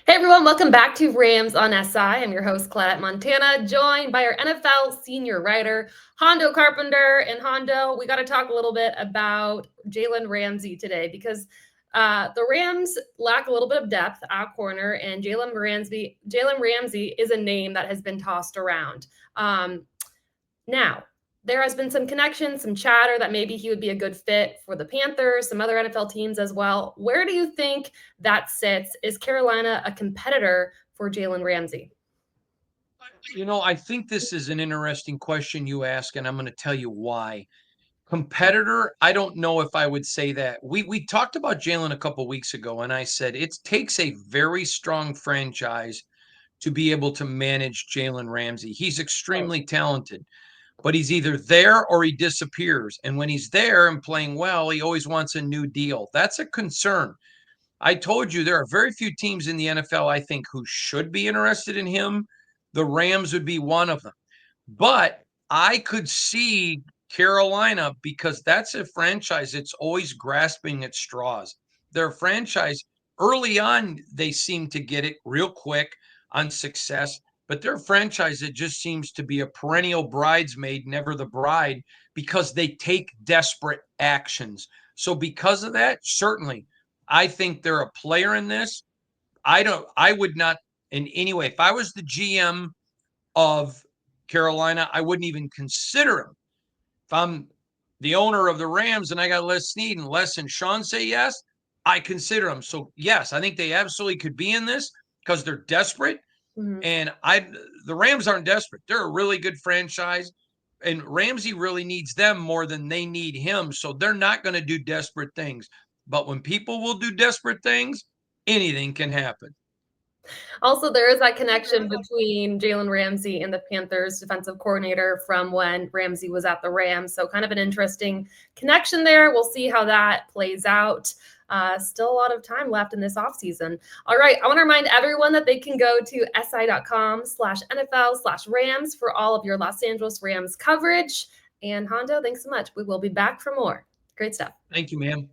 Hey everyone, welcome back to Rams on SI. I'm your host, Claudette Montana, joined by our NFL senior writer, Hondo Carpenter. And Hondo, we got to talk a little bit about Jalen Ramsey today because the Rams lack a little bit of depth at corner, and Jalen Ramsey is a name that has been tossed around. Now, there has been some connection, some chatter that maybe he would be a good fit for the Panthers, some other NFL teams as well. Where do you think that sits? Is Carolina a competitor for Jalen Ramsey? I think this is an interesting question you ask, and I'm going to tell you why. Competitor, I don't know if I would say that. We talked about Jalen a couple weeks ago, and I said it takes a very strong franchise to be able to manage Jalen Ramsey. He's Right. extremely talented, but he's either there or he disappears. And when he's there and playing well, he always wants a new deal. That's a concern. I told you there are very few teams in the NFL, I think, who should be interested in him. The Rams would be one of them. But I could see Carolina because that's a franchise that's always grasping at straws. Their franchise, early on, they seem to get it real quick on success, but their franchise, it just seems to be a perennial bridesmaid, never the bride, because they take desperate actions. So, because of that, certainly, I think they're a player in this. I would not in any way, if I was the GM of Carolina, I wouldn't even consider him. If I'm the owner of the Rams and I got Les Snead and Les and Sean say yes, I consider him. So yes, I think they absolutely could be in this because they're desperate. Mhm. And the Rams aren't desperate. They're a really good franchise. And Ramsey really needs them more than they need him. So they're not going to do desperate things. But when people will do desperate things, anything can happen. Also, there is that connection between Jalen Ramsey and the Panthers defensive coordinator from when Ramsey was at the Rams. So, kind of an interesting connection there. We'll see how that plays out. Still a lot of time left in this offseason. All right. I want to remind everyone that they can go to si.com/NFL/Rams for all of your Los Angeles Rams coverage. And Hondo, thanks so much. We will be back for more. Great stuff. Thank you, ma'am.